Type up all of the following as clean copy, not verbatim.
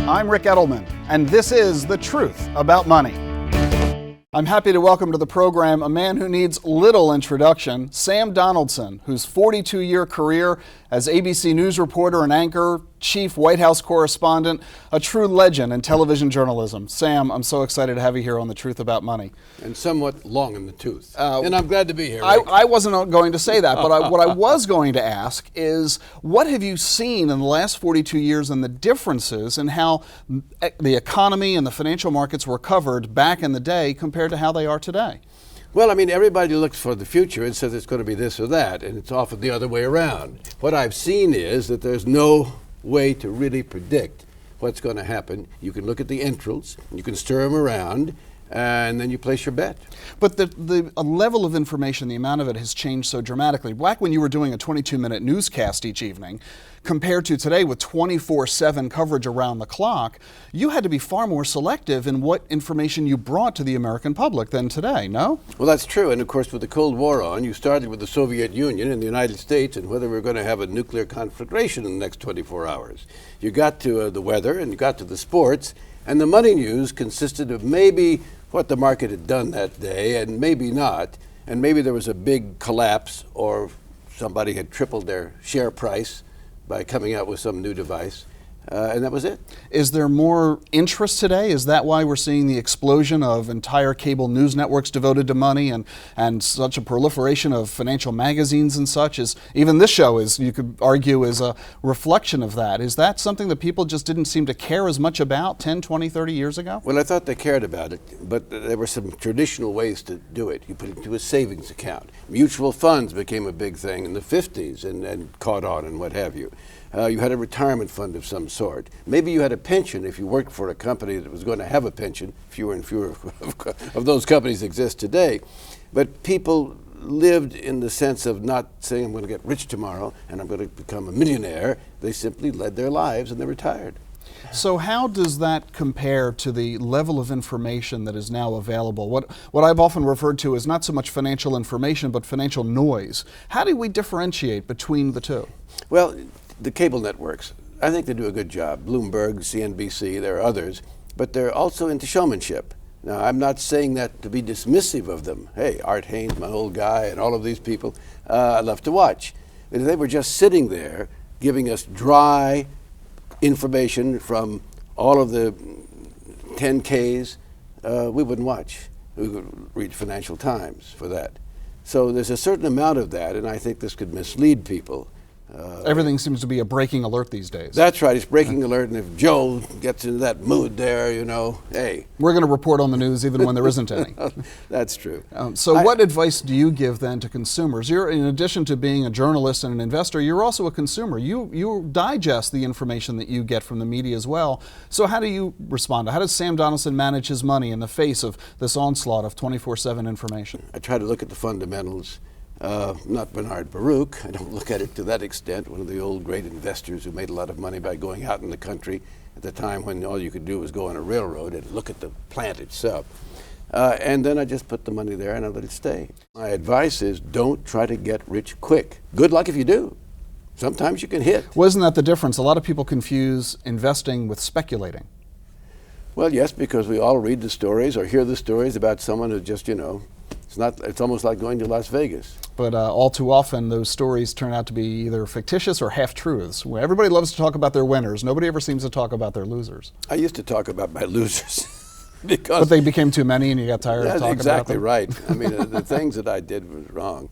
I'm Ric Edelman, and this is The Truth About Money. I'm happy to welcome to the program a man who needs little introduction, Sam Donaldson, whose 42-year career as ABC News reporter and anchor, chief White House correspondent, a true legend in television journalism. Sam, I'm so excited to have you here on The Truth About Money. And somewhat long in the tooth. And I'm glad to be here, Rick. I wasn't going to say that, but what I was going to ask is, what have you seen in the last 42 years and the differences in how the economy and the financial markets were covered back in the day compared to how they are today? Well, I mean, everybody looks for the future and says it's going to be this or that, and it's often the other way around. What I've seen is that there's no way to really predict what's going to happen. You can look at the entrants, you can stir them around, and then you place your bet. But the level of information, the amount of it has changed so dramatically. Back when you were doing a 22-minute newscast each evening, compared to today with 24/7 coverage around the clock, you had to be far more selective in what information you brought to the American public than today, no? Well, that's true. And of course, with the Cold War on, you started with the Soviet Union and the United States and whether we're going to have a nuclear conflagration in the next 24 hours. You got to the weather and you got to the sports, and the money news consisted of maybe what the market had done that day and maybe not, and maybe there was a big collapse or somebody had tripled their share price by coming out with some new device, and that was it. Is there more interest today? Is that why we're seeing the explosion of entire cable news networks devoted to money and such a proliferation of financial magazines and such? Is even this show is, you could argue, is a reflection of that. Is that something that people just didn't seem to care as much about 10, 20, 30 years ago? Well, I thought they cared about it, but there were some traditional ways to do it. You put it into a savings account. Mutual funds became a big thing in the 50s and caught on and what have you. You had a retirement fund of some sort. Maybe you had a pension if you worked for a company that was going to have a pension. Fewer and fewer of those companies exist today. But people lived in the sense of not saying, I'm going to get rich tomorrow and I'm going to become a millionaire. They simply led their lives and they retired. So how does that compare to the level of information that is now available? What I've often referred to as not so much financial information, but financial noise. How do we differentiate between the two? Well, the cable networks, I think they do a good job. Bloomberg, CNBC, there are others, but they're also into showmanship. Now, I'm not saying that to be dismissive of them. Hey, Art Haynes, my old guy, and all of these people, I love to watch. If they were just sitting there giving us dry information from all of the 10Ks, we wouldn't watch. We would read Financial Times for that. So there's a certain amount of that, and I think this could mislead people. Everything seems to be a breaking alert these days. That's right, it's breaking alert, and if Joe gets into that mood there, you know, hey. We're going to report on the news even when there isn't any. That's true. What advice do you give then to consumers? You're, in addition to being a journalist and an investor, you're also a consumer. You digest the information that you get from the media as well. So how do you respond? How does Sam Donaldson manage his money in the face of this onslaught of 24/7 information? I try to look at the fundamentals. Not Bernard Baruch. I don't look at it to that extent. One of the old great investors who made a lot of money by going out in the country at the time when all you could do was go on a railroad and look at the plant itself. And then I just put the money there and I let it stay. My advice is don't try to get rich quick. Good luck if you do. Sometimes you can hit. Wasn't that the difference? A lot of people confuse investing with speculating. Well, yes, because we all read the stories or hear the stories about someone who just, it's almost like going to Las Vegas. But all too often, those stories turn out to be either fictitious or half-truths. Everybody loves to talk about their winners. Nobody ever seems to talk about their losers. I used to talk about my losers. But they became too many and you got tired of talking about them? That's exactly right. I mean, the things that I did was wrong.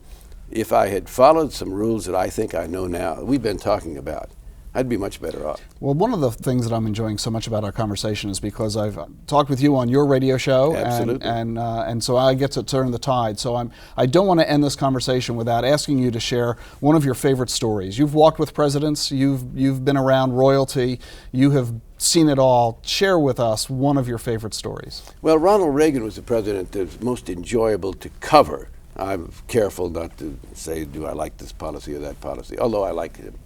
If I had followed some rules that I think I know now, we've been talking about, I'd be much better off. Well, one of the things that I'm enjoying so much about our conversation is because I've talked with you on your radio show, and so I get to turn the tide. So I don't want to end this conversation without asking you to share one of your favorite stories. You've walked with presidents, you've been around royalty, you have seen it all. Share with us one of your favorite stories. Well, Ronald Reagan was the president that was most enjoyable to cover. I'm careful not to say, do I like this policy or that policy, although I like him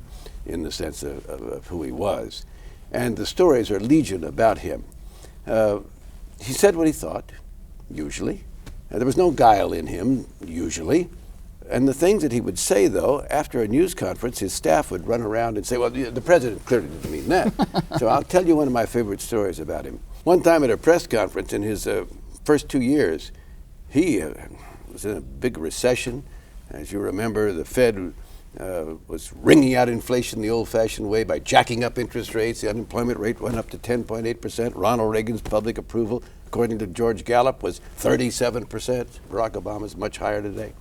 in the sense of who he was. And the stories are legion about him. He said what he thought, usually. There was no guile in him, usually. And the things that he would say, though, after a news conference, his staff would run around and say, well, the president clearly didn't mean that. So I'll tell you one of my favorite stories about him. One time at a press conference in his first 2 years, he was in a big recession. As you remember, the Fed was wringing out inflation the old-fashioned way by jacking up interest rates. The unemployment rate went up to 10.8%. Ronald Reagan's public approval, according to George Gallup, was 37%. Barack Obama's much higher today.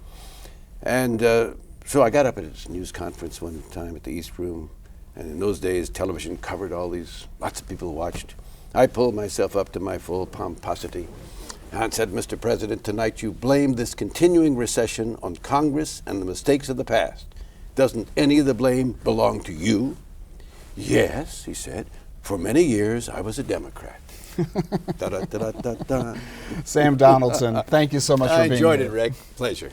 And so I got up at his news conference one time at the East Room, and in those days television covered all these, lots of people watched. I pulled myself up to my full pomposity and said, Mr. President, tonight you blamed this continuing recession on Congress and the mistakes of the past. Doesn't any of the blame belong to you? Yes, he said, for many years I was a Democrat. Sam Donaldson, thank you so much for being here. I enjoyed it, Rick. Pleasure.